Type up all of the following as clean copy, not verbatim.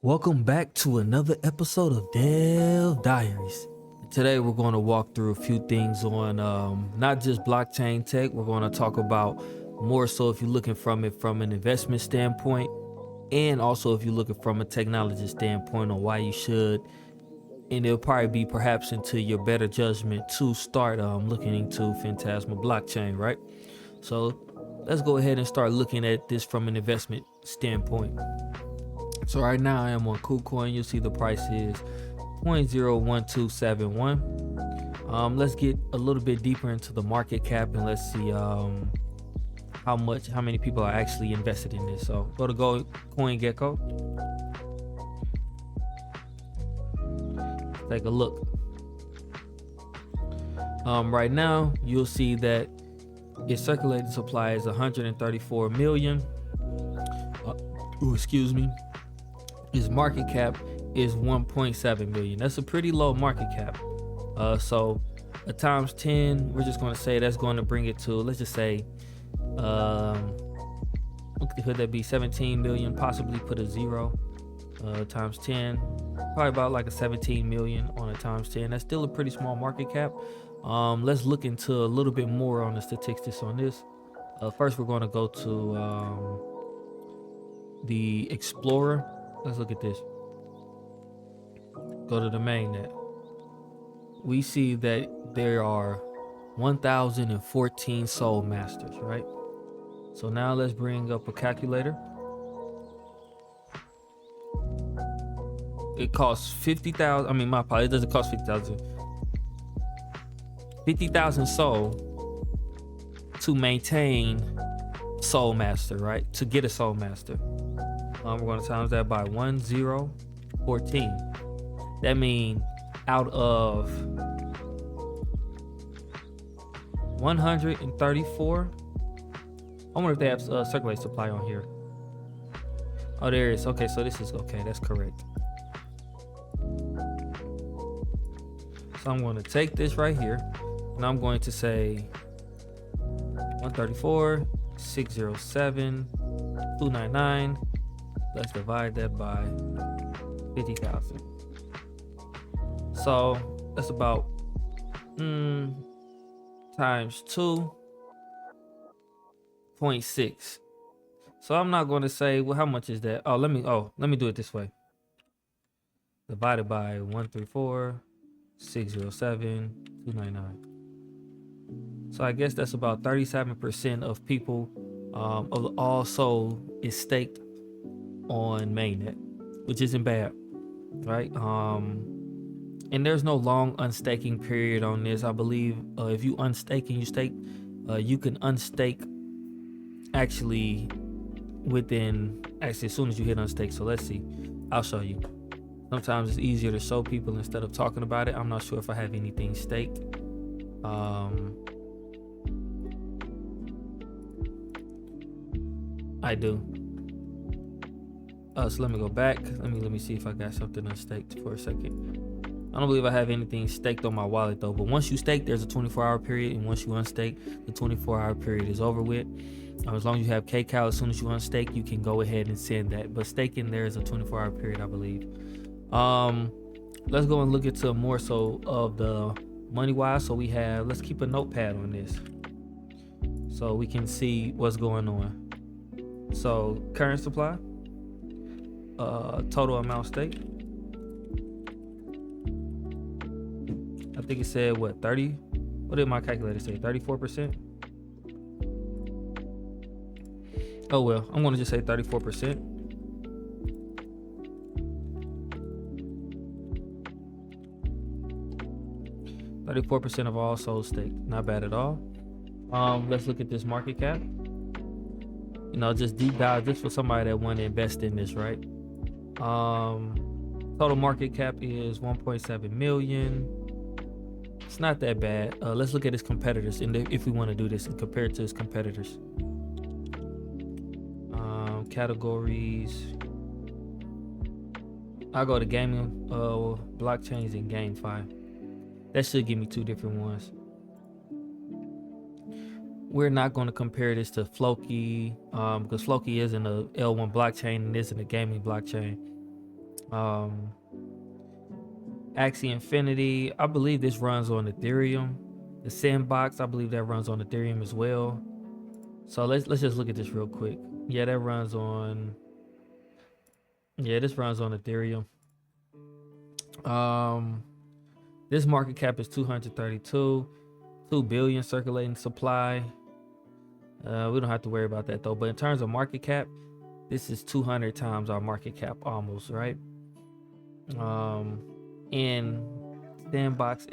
Welcome back to another episode of Diaries. Today we're going to walk through a few things on not just blockchain tech. We're going to talk about more so if you're looking from it from an investment standpoint, and also if you're looking from a technology standpoint on why you should. And it'll probably be perhaps into your better judgment to start looking into Phantasma blockchain, right? So let's go ahead and start looking at this from an investment standpoint. So right now I am on KuCoin. You'll see the price is 0.01271. Let's get a little bit deeper into the market cap and let's see how many people are actually invested in this. So go to CoinGecko. Take a look. Right now you'll see that its circulating supply is 134 million. Excuse me. His market cap is 1.7 million. That's a pretty low market cap. So a times 10, we're just going to say that's going to bring it to, let's just say, could that be 17 million? Possibly put a zero. Times 10, probably about like a 17 million on a times 10. That's still a pretty small market cap. Let's look into a little bit more on the statistics on this. First, we're going to go to the Explorer. Let's look at this. Go to the mainnet. We see that there are 1,014 soul masters, right? So now let's bring up a calculator. It costs 50,000. I mean, my apologies. It doesn't cost 50,000. 50,000 soul to maintain soul master, right? To get a soul master. We're going to times that by 1014. That means out of 134. I wonder if they have circulate supply on here. Oh, there is. Okay, so this is okay. That's correct. So I'm going to take this right here, and I'm going to say 134, 607, 299. Let's divide that by 50,000. So that's about times 2.6. So I'm not going to say, well, how much is that? Let me do it this way. Divided by 134, 607, 299. So I guess that's about 37% of people of all soul is staked on mainnet, which isn't bad, right? And there's no long unstaking period on this. I believe if you unstake and you stake, you can unstake actually as soon as you hit unstake. So let's see, I'll show you. Sometimes it's easier to show people instead of talking about it. I'm not sure if I have anything staked. I do. So let me go back. Let me see if I got something unstaked for a second. I don't believe I have anything staked on my wallet though. But once you stake, there's a 24-hour period, and once you unstake, the 24-hour period is over with. As long as you have kcal, as soon as you unstake, you can go ahead and send that. But staking, there is a 24-hour period, I believe. Let's go and look into more so of the money wise. So let's keep a notepad on this so we can see what's going on. So current supply. Total amount staked. I think it said what, 30? What did my calculator say? 34%? Oh well, I'm gonna just say 34%. % of all souls staked. Not bad at all. Let's look at this market cap. Just deep dive, just for somebody that want to invest in this, right? Total market cap is 1.7 million. It's not that bad. Let's look at his competitors, and if we want to do this and compare it to his competitors. Categories. I'll go to gaming, blockchains, and GameFi. That should give me two different ones. We're not going to compare this to Floki because Floki isn't a L1 blockchain and isn't a gaming blockchain. Um, Axie Infinity, I believe this runs on Ethereum. The Sandbox, I believe that runs on Ethereum as well. So let's just look at this real quick. Yeah, that runs on. Yeah, this runs on Ethereum. Um, this market cap is 232, 2 billion circulating supply. We don't have to worry about that though. But in terms of market cap, this is 200 times our market cap almost, right? And Sandbox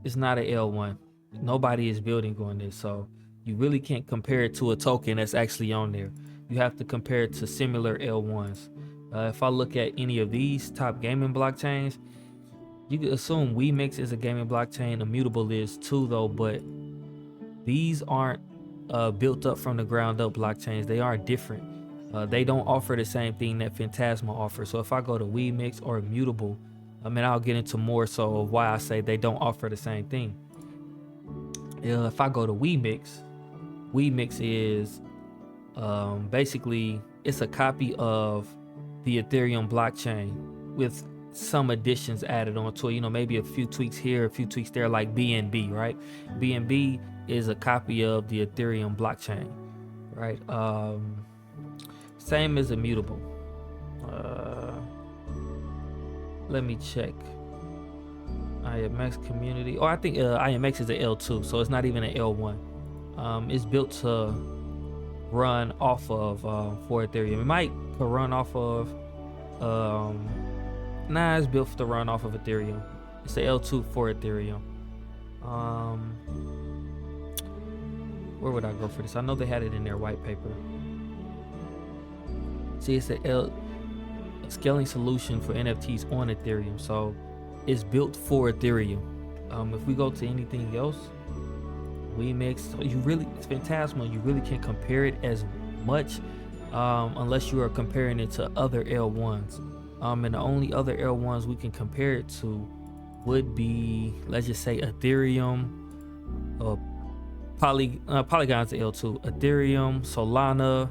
it's not an L1. Nobody is building on this, so you really can't compare it to a token that's actually on there. You have to compare it to similar L1s. If I look at any of these top gaming blockchains, you could assume WeMix is a gaming blockchain. Immutable is too, though, but these aren't built up from the ground up blockchains. They are different. They don't offer the same thing that Phantasma offers. So if I go to WeMix or Immutable, I mean, I'll get into more so of why I say they don't offer the same thing. If I go to WeMix is basically it's a copy of the Ethereum blockchain with some additions added onto it. You know, maybe a few tweaks here, a few tweaks there, like BNB, right? BNB is a copy of the Ethereum blockchain, right? Same as Immutable. Let me check. IMX community. Oh, I think IMX is an L2, so it's not even an L1. It's built to run off of for Ethereum. It might run off of it's built to run off of Ethereum. It's the L2 for Ethereum. Where would I go for this? I know they had it in their white paper. See, it's a scaling solution for NFTs on Ethereum. So it's built for Ethereum. If we go to anything else, WeMix, it's Phantasma. You really can't compare it as much unless you are comparing it to other L1s. And the only other L1s we can compare it to would be, let's just say, Ethereum, Polygon's L2, Ethereum, Solana,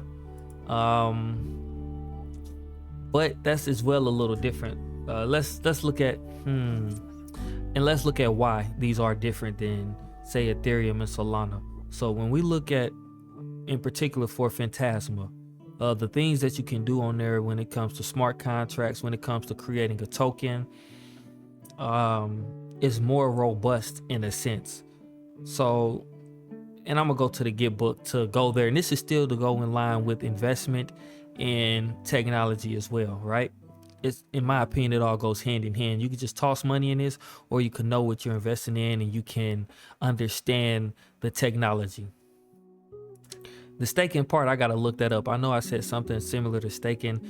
but that's as well a little different. Let's look at let's look at why these are different than, say, Ethereum and Solana. So when we look at, in particular for Phantasma, the things that you can do on there when it comes to smart contracts, when it comes to creating a token, is more robust in a sense. So, and I'm gonna go to the Git book to go there, and this is still to go in line with investment and technology as well, right? It's, in my opinion, it all goes hand in hand. You can just toss money in this, or you can know what you're investing in and you can understand the technology. The staking part, I gotta look that up. I know I said something similar to staking,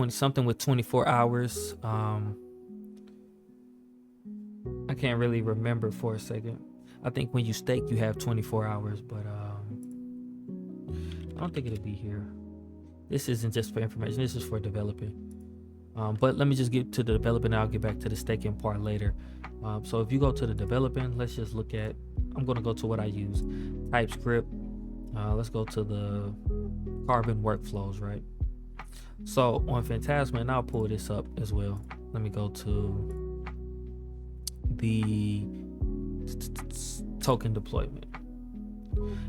something with 24 hours. I can't really remember for a second. I think when you stake, you have 24 hours, but I don't think it'll be here. This isn't just for information. This is for developing. But let me just get to the developing. I'll get back to the staking part later. So if you go to the developing, let's just look at, I'm going to go to what I use. TypeScript. Let's go to the Carbon workflows, right? So on Phantasma, and I'll pull this up as well. Let me go to the token deployment,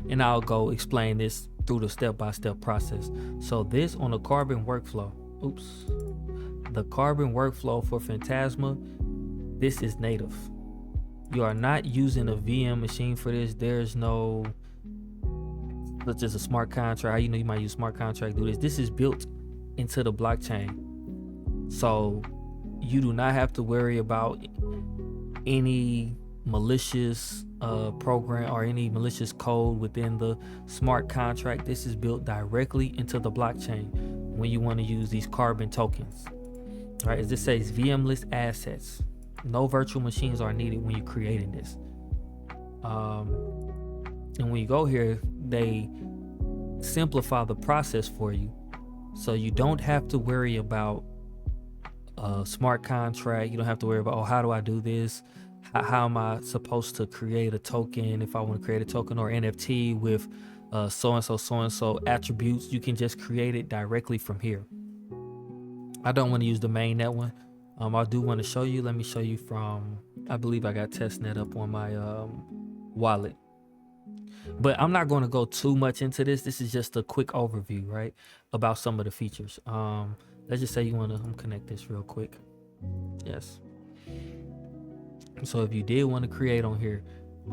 and I'll go explain this through the step-by-step process. So this on the Carbon workflow, the Carbon workflow for Phantasma, this is native. You are not using a VM machine for this. There's no, such as a smart contract. You might use smart contract to do this. This is built into the blockchain. So you do not have to worry about any malicious program or any malicious code within the smart contract. This is built directly into the blockchain when you want to use these Carbon tokens. All right, as this says, VM-less assets. No virtual machines are needed when you're creating this. And when you go here, they simplify the process for you, so you don't have to worry about a smart contract. You don't have to worry about, oh, how do I do this? How am I supposed to create a token if I want to create a token or NFT with so-and-so attributes? You can just create it directly from here. I don't want to use the mainnet one. I do want to show you. Let me show you from, I believe I got testnet up on my wallet. But I'm not going to go too much into this. This is just a quick overview, right, about some of the features. Let's just say you want to connect this real quick. Yes. So if you did want to create on here,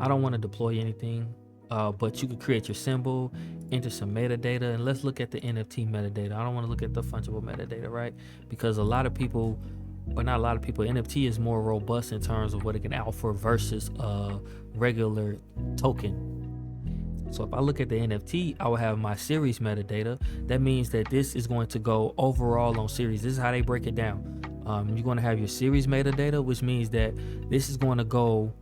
I don't want to deploy anything, but you could create your symbol, enter some metadata, and let's look at the NFT metadata. I don't want to look at the fungible metadata, right? Because a lot of people, or not a lot of people, NFT is more robust in terms of what it can offer versus a regular token. So if I look at the NFT, I will have my series metadata. That means that this is going to go overall on series. This is how they break it down. You're going to have your series metadata, which means that this is going to go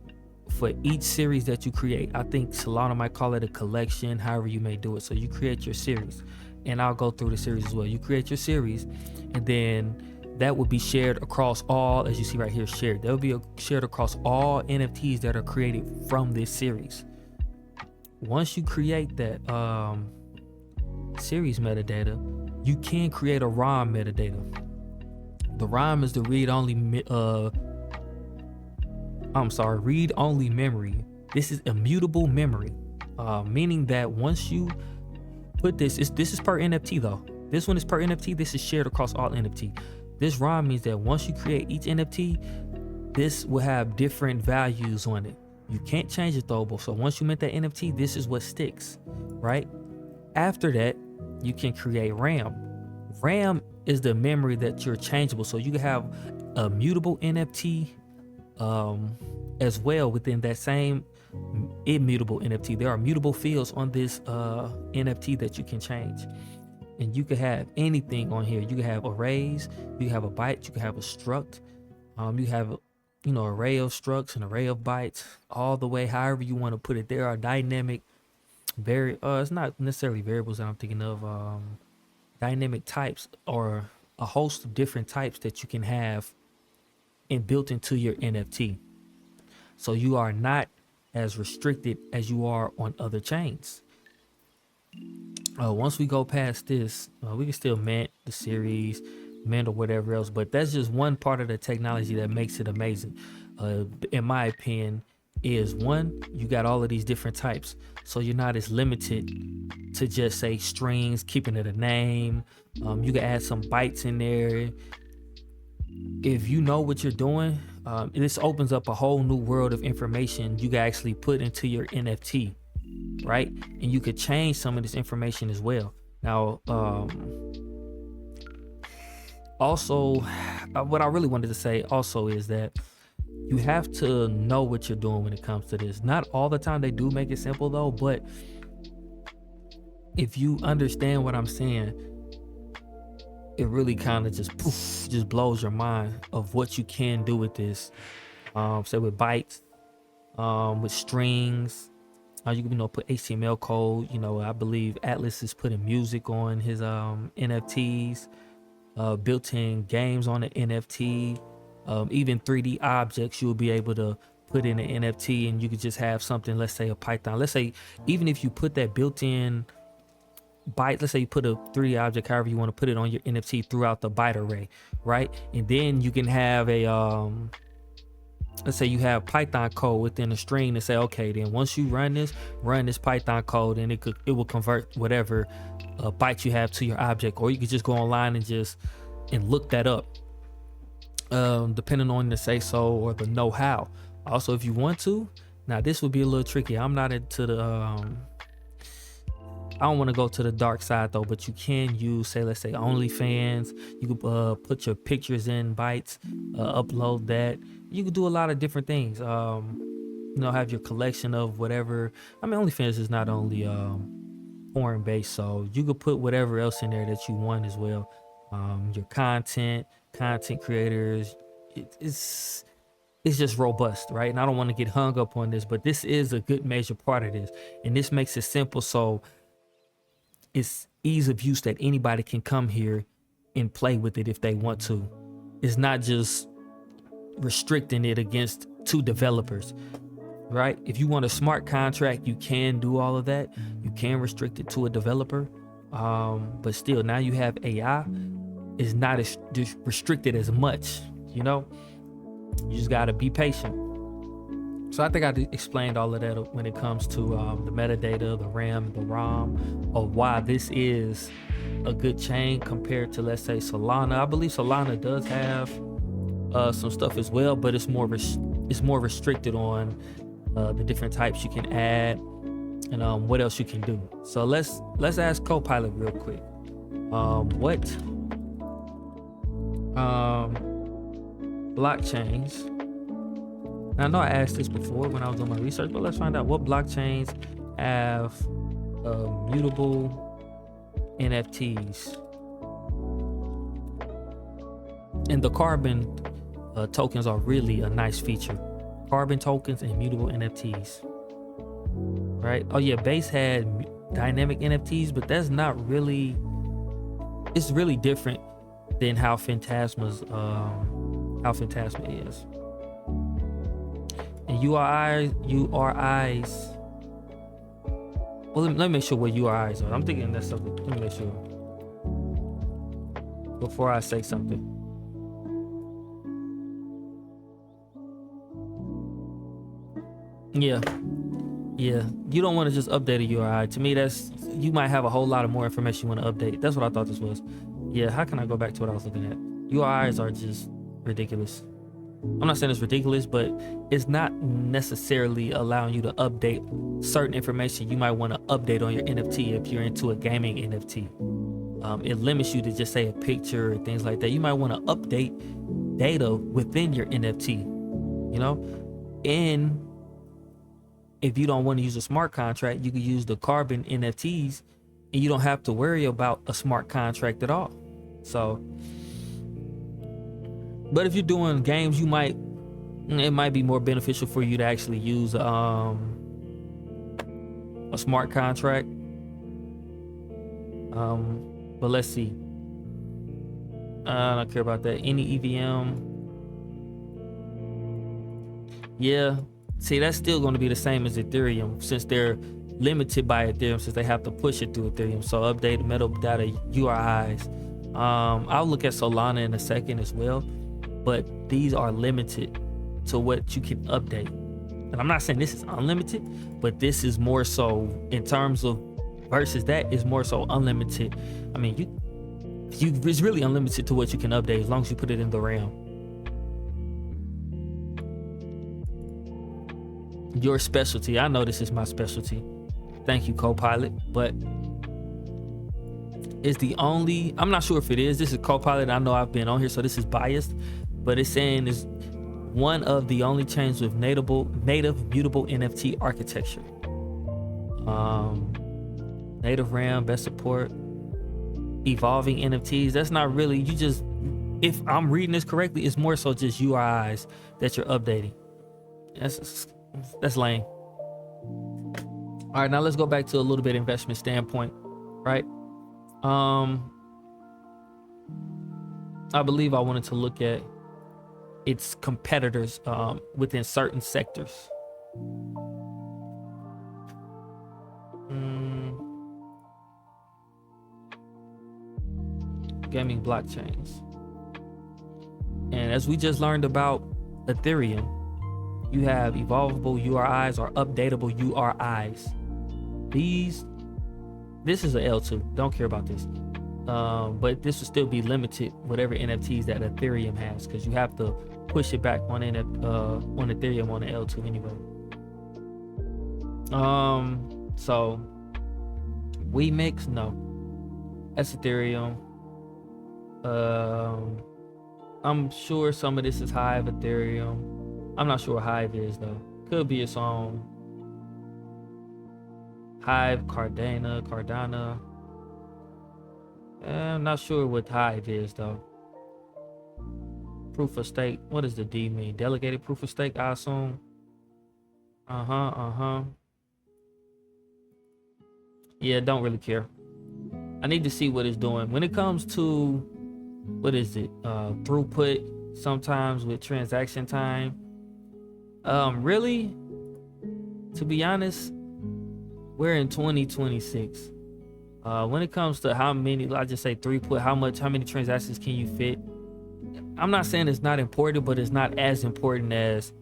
for each series that you create. I think Solana might call it a collection, however you may do it. So you create your series, and I'll go through the series as well. You create your series, and then that will be shared across all, as you see right here, shared. That will be shared across all NFTs that are created from this series. Once you create that series metadata, you can create a ROM metadata. The ROM is the read-only memory. This is immutable memory, meaning that once you put this is per NFT though. This one is per NFT. This is shared across all NFT. This ROM means that once you create each NFT, this will have different values on it. You can't change it though, but so once you mint that NFT, this is what sticks, right? After that, you can create RAM. RAM is the memory that you're changeable. So you can have a mutable NFT as well within that same immutable NFT. There are mutable fields on this NFT that you can change. And you can have anything on here. You can have arrays, you can have a byte, you can have a struct, you have array of structs, an array of bytes, all the way however you want to put it. There are dynamic it's not necessarily variables that I'm thinking of, dynamic types, or a host of different types that you can have built into your NFT. So you are not as restricted as you are on other chains. Once we go past this, we can still mint the series, mint or whatever else, but that's just one part of the technology that makes it amazing. In my opinion, is one, you got all of these different types, so you're not as limited to just say strings, keeping it a name. You can add some bytes in there. If you know what you're doing, this opens up a whole new world of information you can actually put into your NFT, right? And you could change some of this information as well. Now, also, what I really wanted to say also is that you have to know what you're doing when it comes to this. Not all the time they do make it simple though, but if you understand what I'm saying, it really kind of just blows your mind of what you can do with this. Say with bytes, with strings, you can put HTML code. I believe Atlas is putting music on his NFTs, built-in games on the NFT, even 3D objects you'll be able to put in an NFT, and you could just have something, let's say a Python. Let's say even if you put that built-in byte, let's say you put a 3D object, however you want to put it on your NFT throughout the byte array, right? And then you can have a let's say you have Python code within a string to say, okay, then once you run this Python code, and it will convert whatever byte you have to your object. Or you could just go online and look that up, depending on the say so or the know-how. Also, if you want to, now this would be a little tricky. I'm not into the I don't want to go to the dark side though, but you can use, let's say OnlyFans. You can put your pictures in bytes, upload that. You can do a lot of different things. Have your collection of whatever. I mean, OnlyFans is not only porn based, so you could put whatever else in there that you want as well. Your content creators. It's just robust, right? And I don't want to get hung up on this, but this is a good major part of this, and this makes it simple. So it's ease of use that anybody can come here and play with it if they want to. It's not just restricting it against two developers, right? If you want a smart contract, you can do all of that. You can restrict it to a developer, but still, now you have AI. is not as restricted as much. You know, you just gotta be patient. So I think I explained all of that when it comes to the metadata, the RAM, the ROM, of why this is a good chain compared to, let's say, Solana. I believe Solana does have some stuff as well, but it's more restricted on the different types you can add and what else you can do. So let's ask Copilot real quick. What blockchains? Now, I know I asked this before when I was doing my research, but let's find out what blockchains have mutable NFTs. And the carbon tokens are really a nice feature. Carbon tokens and mutable NFTs. Right? Oh yeah, Base had dynamic NFTs, but that's not really, it's really different than how Phantasma is. And URIs. Well, let me make sure what URIs are. I'm thinking that's something. Let me make sure before I say something. Yeah. You don't want to just update a URI. To me, that's, you might have a whole lot of more information you want to update. That's what I thought this was. Yeah. How can I go back to what I was looking at? URIs are just ridiculous. I'm not saying it's ridiculous, but it's not necessarily allowing you to update certain information you might want to update on your NFT if you're into a gaming NFT. It limits you to just say a picture or things like that. You might want to update data within your NFT, you know? And if you don't want to use a smart contract, you can use the carbon NFTs and you don't have to worry about a smart contract at all. So, but if you're doing games, it might be more beneficial for you to actually use a smart contract. But let's see. I don't care about that. Any EVM. Yeah. See, that's still going to be the same as Ethereum, since they're limited by Ethereum, since they have to push it through Ethereum. So update metadata URIs. I'll look at Solana in a second as well, but these are limited to what you can update. And I'm not saying this is unlimited, but this is more so in terms of versus that is more so unlimited. I mean, it's really unlimited to what you can update as long as you put it in the RAM. Your specialty. I know this is my specialty. Thank you, Copilot. But it's the only, I'm not sure if it is. This is Copilot. I know I've been on here, so this is biased. But it's saying it's one of the only chains with native mutable NFT architecture. Native RAM, best support, evolving NFTs. That's not really, you just, if I'm reading this correctly, it's more so just URIs that you're updating. That's lame. All right, now let's go back to a little bit investment standpoint, right? I believe I wanted to look at its competitors within certain sectors. Gaming blockchains. And as we just learned about Ethereum, you have evolvable URIs or updatable URIs. This is a L2. Don't care about this. But this will still be limited, whatever NFTs that Ethereum has, because you have to push it back on Ethereum on the L2 anyway. So we mix, no. That's Ethereum. I'm sure some of this is Hive Ethereum. I'm not sure what Hive is though. Could be its own. Hive, Cardano. I'm not sure what Hive is though. Proof of stake. What does the D mean? Delegated proof of stake, I assume. Yeah, don't really care. I need to see what it's doing. When it comes to, what is it? Throughput, sometimes with transaction time. Really, to be honest, we're in 2026. When it comes to how many, I just say throughput, how many transactions can you fit? I'm not saying it's not important, but it's not as important as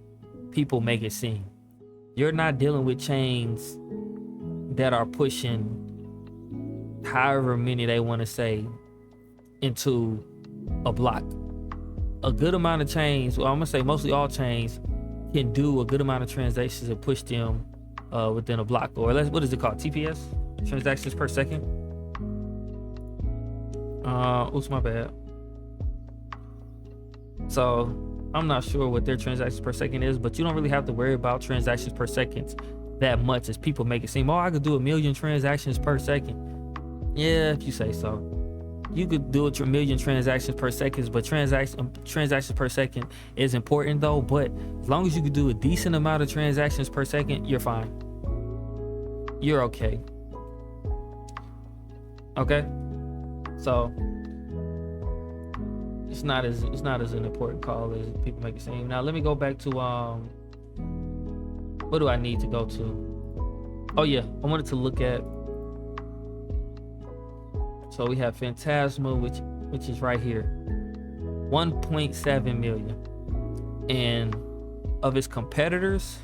people make it seem. You're not dealing with chains that are pushing however many they want to say into a block. A good amount of chains, well, I'm gonna say mostly all chains, can do a good amount of transactions and push them within a block, or what is it called, TPS, transactions per second. Oops, my bad. So I'm not sure what their transactions per second is, but you don't really have to worry about transactions per second that much as people make it seem. Oh, I could do 1 million transactions per second. Yeah, if you say so. You could do 1 million transactions per second, but transactions per second is important though. But as long as you could do a decent amount of transactions per second, you're fine. You're okay. Okay. So it's not as an important call as people make it seem. Now let me go back to what do I need to go to? Oh yeah, I wanted to look at. So we have Phantasma, which is right here, 1.7 million, and of its competitors,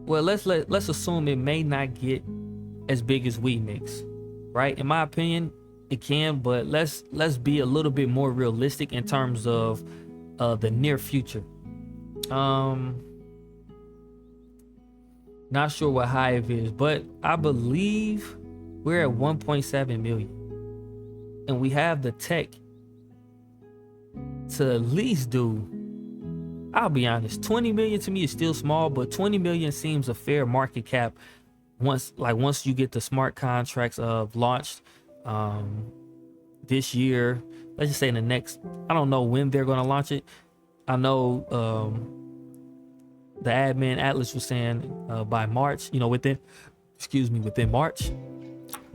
well, let's assume it may not get as big as WeMix, right? In my opinion, it can, but let's be a little bit more realistic in terms of the near future. Not sure what Hive is, but I believe we're at 1.7 million, and we have the tech to at least do, I'll be honest, 20 million to me is still small, but 20 million seems a fair market cap once you get the smart contracts launched this year. Let's just say in the next, I don't know when they're going to launch it. I know the admin Atlas was saying by March, within March.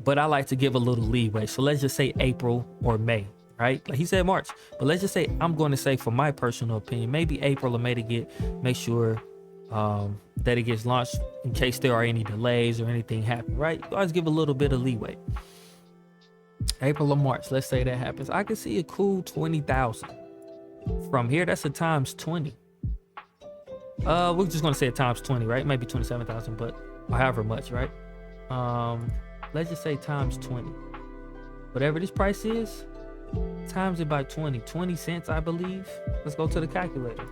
But I like to give a little leeway. So let's just say April or May, right? Like he said March, but let's just say, I'm going to say, for my personal opinion, maybe April or May to make sure that it gets launched in case there are any delays or anything happen, right? You always give a little bit of leeway. April or March, let's say that happens. I can see a cool 20,000 from here. That's a times 20. We're just going to say a times 20, right? Maybe 27,000, but however much, right? Let's just say times 20. Whatever this price is, times it by 20 cents, I believe. Let's go to the calculator,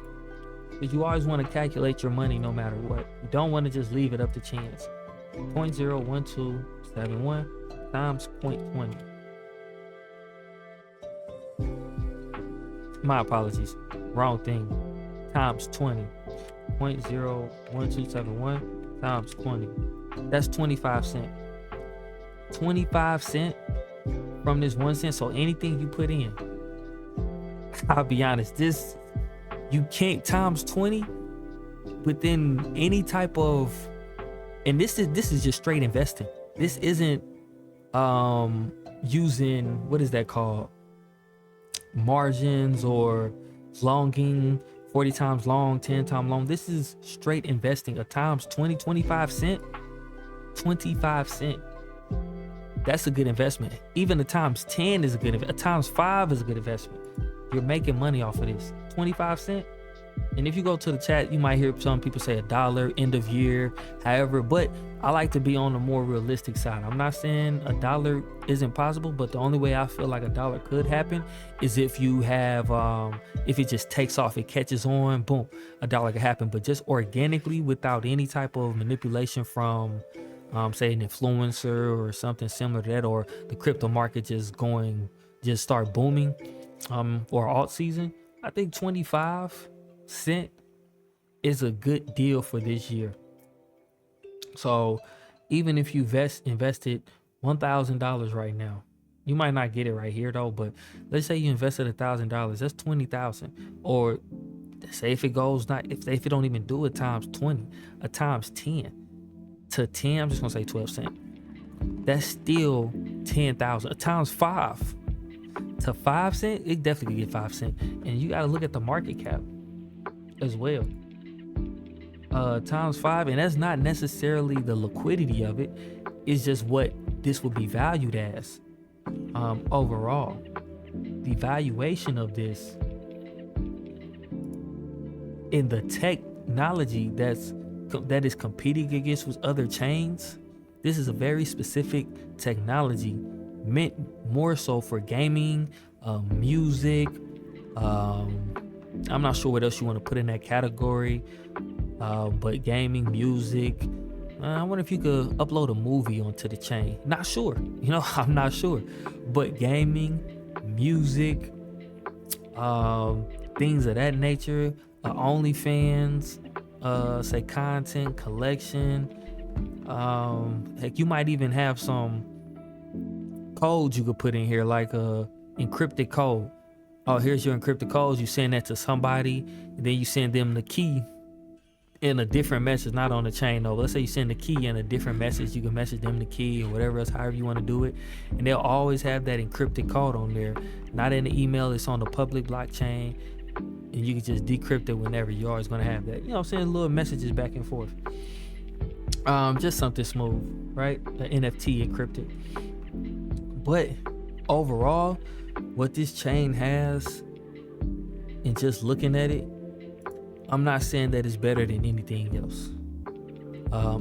because you always want to calculate your money no matter what. You don't want to just leave it up to chance. 0.01271 times 0.20. My apologies, wrong thing. Times 20. 0.01271 times 20. That's 25 cents. 25 cents from this 1 cent. So anything you put in, I'll be honest, this, you can't times 20 within any type of, and this is just straight investing. This isn't using, what is that called, margins or longing, 40 times long, 10 times long. This is straight investing. A times 20, 25 cent. That's a good investment. Even a times 10 is a good investment. A times 5 is a good investment. You're making money off of this. 25 cents. And if you go to the chat, you might hear some people say $1 end of year, however, but I like to be on the more realistic side. I'm not saying $1 isn't possible, but the only way I feel like $1 could happen is if you have, if it just takes off, it catches on, boom, $1 could happen. But just organically, without any type of manipulation from, say, an influencer or something similar to that, or the crypto market just start booming, or alt season, I think 25 cent is a good deal for this year. So even if you invested $1,000 right now, you might not get it right here though, but let's say you invested $1,000, that's 20,000. Or say if it goes not, if it don't even do it times 20, a times 10 to 10, I'm just gonna say 12 cents. That's still 10,000. A times 5 to 5 cents, it definitely could get 5 cents. And you gotta look at the market cap as well. Times 5, and that's not necessarily the liquidity of it. It's just what this would be valued as overall. The valuation of this in the technology that is competing against with other chains. This is a very specific technology meant more so for gaming, music. I'm not sure what else you want to put in that category, but gaming, music. I wonder if you could upload a movie onto the chain. Not sure, I'm not sure. But gaming, music, things of that nature, OnlyFans, say content collection. Heck, you might even have some codes you could put in here, like encrypted code. Oh, here's your encrypted codes. You send that to somebody, and then you send them the key in a different message, not on the chain though. Let's say you send the key in a different message. You can message them the key or whatever else, however you want to do it, and they'll always have that encrypted code on there. Not in the email, it's on the public blockchain, and you can just decrypt it whenever. You're always going to have that. Send little messages back and forth. Just something smooth, right? The NFT encrypted. But overall, what this chain has, and just looking at it, I'm not saying that it's better than anything else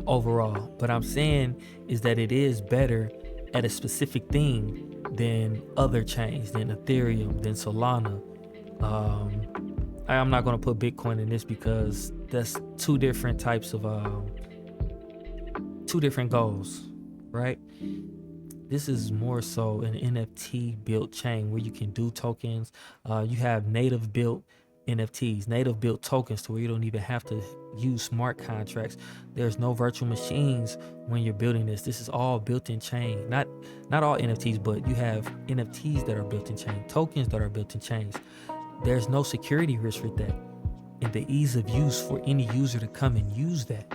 overall, but I'm saying is that it is better at a specific thing than other chains, than Ethereum, than Solana. I'm not going to put Bitcoin in this because that's two different types of two different goals, right? This is more so an NFT built chain where you can do tokens. You have native built NFTs, native built tokens, to where you don't even have to use smart contracts. There's no virtual machines when you're building this. This is all built in chain. Not all NFTs, but you have NFTs that are built in chain, tokens that are built in chains. There's no security risk with that, and the ease of use for any user to come and use that.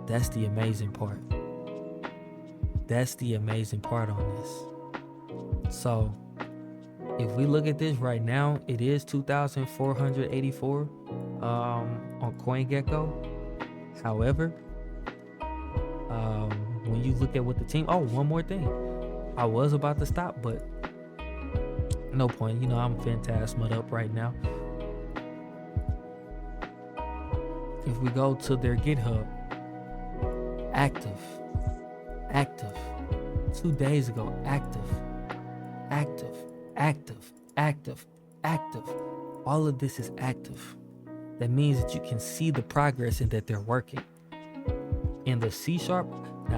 That's the amazing part. That's the amazing part on this. So if we look at this right now, it is 2,484 on CoinGecko. However, when you look at what the team, one more thing. I was about to stop, but no point. I'm Phantasma'd up right now. If we go to their GitHub, active. 2 days ago, active. All of this is active. That means that you can see the progress and that they're working. In the C#, now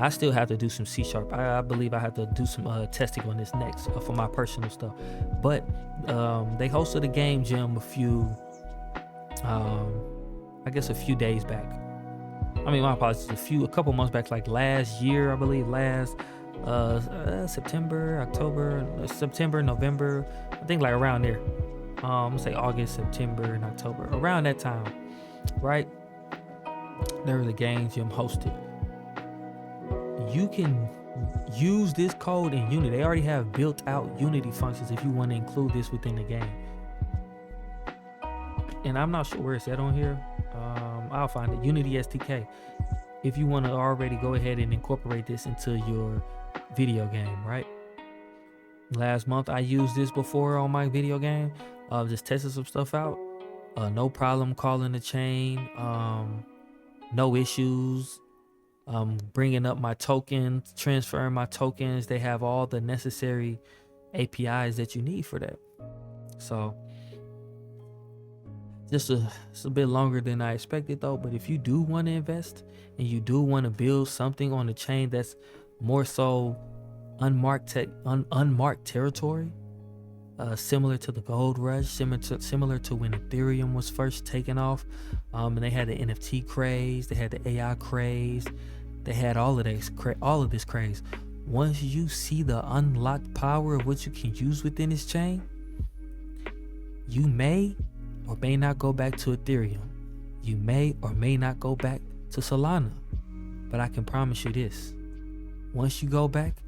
I still have to do some C#. I believe I have to do some testing on this next for my personal stuff. But they hosted a game jam a few days back. My apologies, a couple months back, like last year, I believe, September, November, I think like around there. Say August, September, and October, around that time, right? There was a game jam hosted. You can use this code in Unity. They already have built out Unity functions if you want to include this within the game. And I'm not sure where it's at on here. I'll find it. Unity SDK. If you want to already go ahead and incorporate this into your video game, right? Last month I used this before on my video game. Just tested some stuff out. No problem calling the chain. No issues. Bringing up my tokens, transferring my tokens. They have all the necessary APIs that you need for that. So it's a bit longer than I expected though. But if you do want to invest and you do want to build something on the chain that's more so unmarked territory, similar to the gold rush, similar to when Ethereum was first taken off, and they had the NFT craze, they had the AI craze, they had all of this craze. Once you see the unlocked power of what you can use within this chain, you may or may not go back to Ethereum. You may or may not go back to Solana. But I can promise you this. Once you go back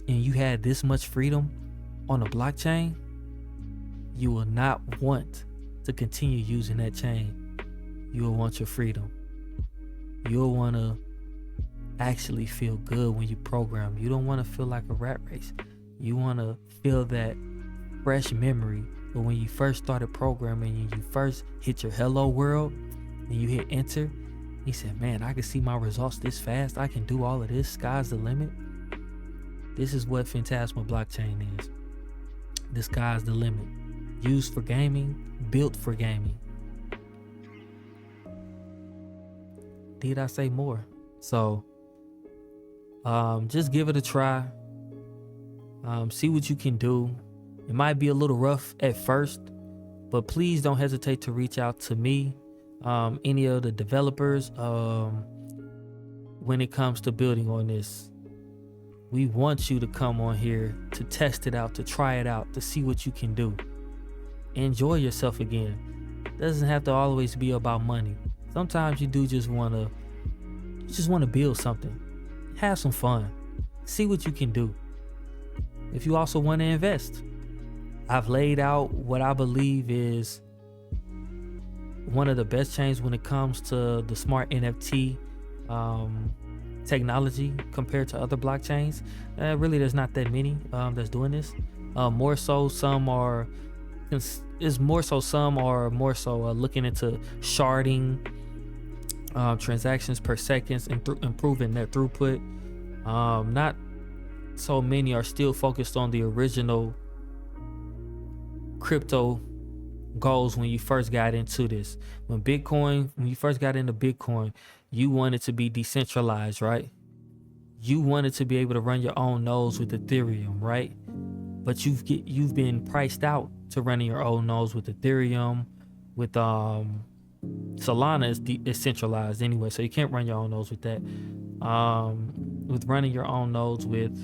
and you had this much freedom on a blockchain, you will not want to continue using that chain. You will want your freedom. You'll want to actually feel good when you program. You don't want to feel like a rat race. You want to feel that fresh memory of when you first started programming and you first hit your hello world and you hit enter. He said, man, I can see my results this fast. I can do all of this. Sky's the limit. This is what Phantasma blockchain is. The sky's the limit. Used for gaming, built for gaming. Did I say more? So just give it a try. See what you can do. It might be a little rough at first, but please don't hesitate to reach out to me, any of the developers, when it comes to building on this. We want you to come on here to test it out, to try it out, to see what you can do. Enjoy yourself again. It doesn't have to always be about money. Sometimes you do just want to build something. Have some fun. See what you can do. If you also want to invest, I've laid out what I believe is one of the best chains when it comes to the smart NFT technology compared to other blockchains. Really, there's not that many that's doing this. More so, some are looking into sharding transactions per second and improving their throughput. Not so many are still focused on the original crypto goals when you first got into this. When you first got into Bitcoin, you wanted to be decentralized, right? You wanted to be able to run your own nodes with Ethereum, right? But you've been priced out to running your own nodes with Ethereum. With Solana is centralized anyway, so you can't run your own nodes with that. With running your own nodes with,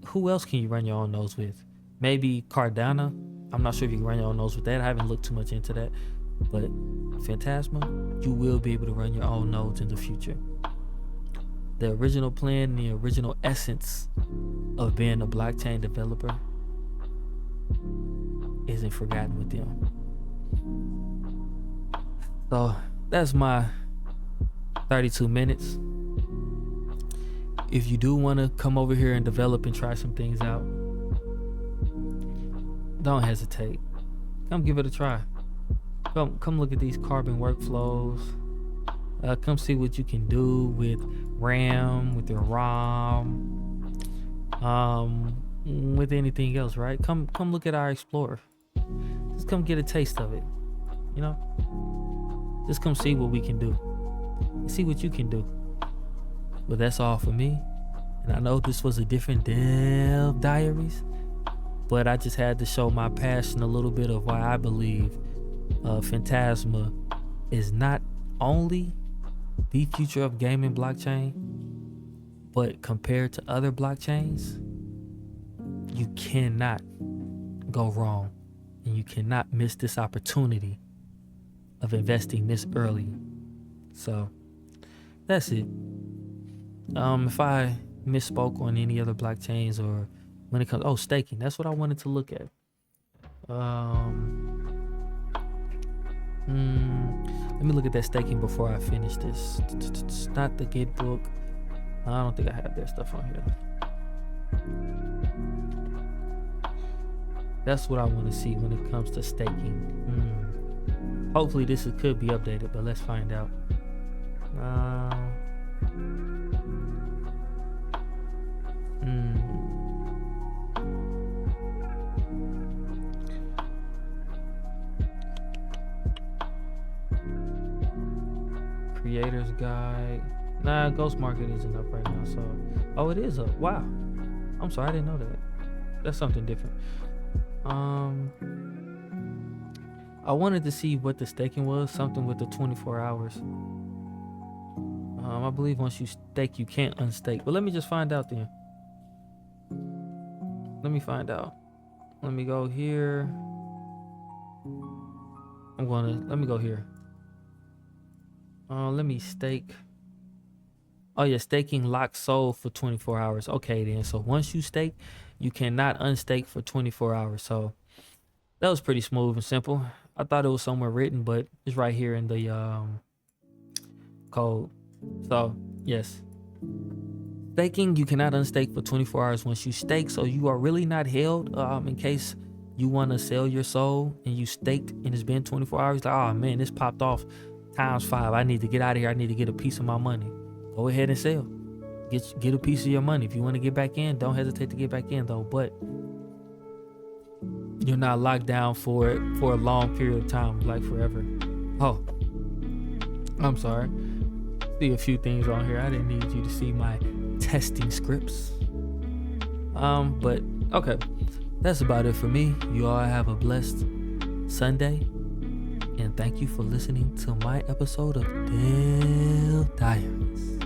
who else can you run your own nodes with? Maybe Cardano. I'm not sure if you can run your own nodes with that. I haven't looked too much into that. But Phantasma, you will be able to run your own nodes in the future. The original plan, the original essence of being a blockchain developer isn't forgotten with them. So that's my 32 minutes. If you do want to come over here and develop and try some things out, don't hesitate. Come give it a try. Come look at these carbon workflows. Come see what you can do with RAM, with your ROM, with anything else, right? Come look at our Explorer. Just come get a taste of it. You know? Just come see what we can do. See what you can do. But that's all for me. And I know this was a different Dev Diaries, but I just had to show my passion a little bit of why I believe Phantasma is not only the future of gaming blockchain, but compared to other blockchains, you cannot go wrong, and you cannot miss this opportunity of investing this early. So that's it. If I misspoke on any other blockchains, or when it comes, staking, that's what I wanted to look at. Let me look at that staking before I finish this. It's not the Git book. I don't think I have that stuff on here. That's what I want to see when it comes to staking. Hopefully this could be updated, but let's find out. Creator's guide. Nah, GhostMarket isn't up right now. So, it is up. Wow. I'm sorry, I didn't know that. That's something different. I wanted to see what the staking was. Something with the 24 hours. I believe once you stake, you can't unstake. But let me just find out then. Let me find out. Let me go here. Let me go here. Let me stake. Oh yeah, staking lock sold for 24 hours. Okay then, so once you stake, you cannot unstake for 24 hours. So that was pretty smooth and simple. I thought it was somewhere written, but it's right here in the code. So yes, staking, you cannot unstake for 24 hours once you stake. So you are really not held in case you want to sell your soul and you staked and it's been 24 hours. Like, oh man, this popped off ×5. I need to get out of here. I need to get a piece of my money. Go ahead and sell. Get a piece of your money. If you want to get back in, don't hesitate to get back in though. But you're not locked down for it for a long period of time, like forever. Oh, I'm sorry. See a few things on here. I didn't need you to see my testing scripts. But okay, that's about it for me. You all have a blessed Sunday, and thank you for listening to my episode of Diaries.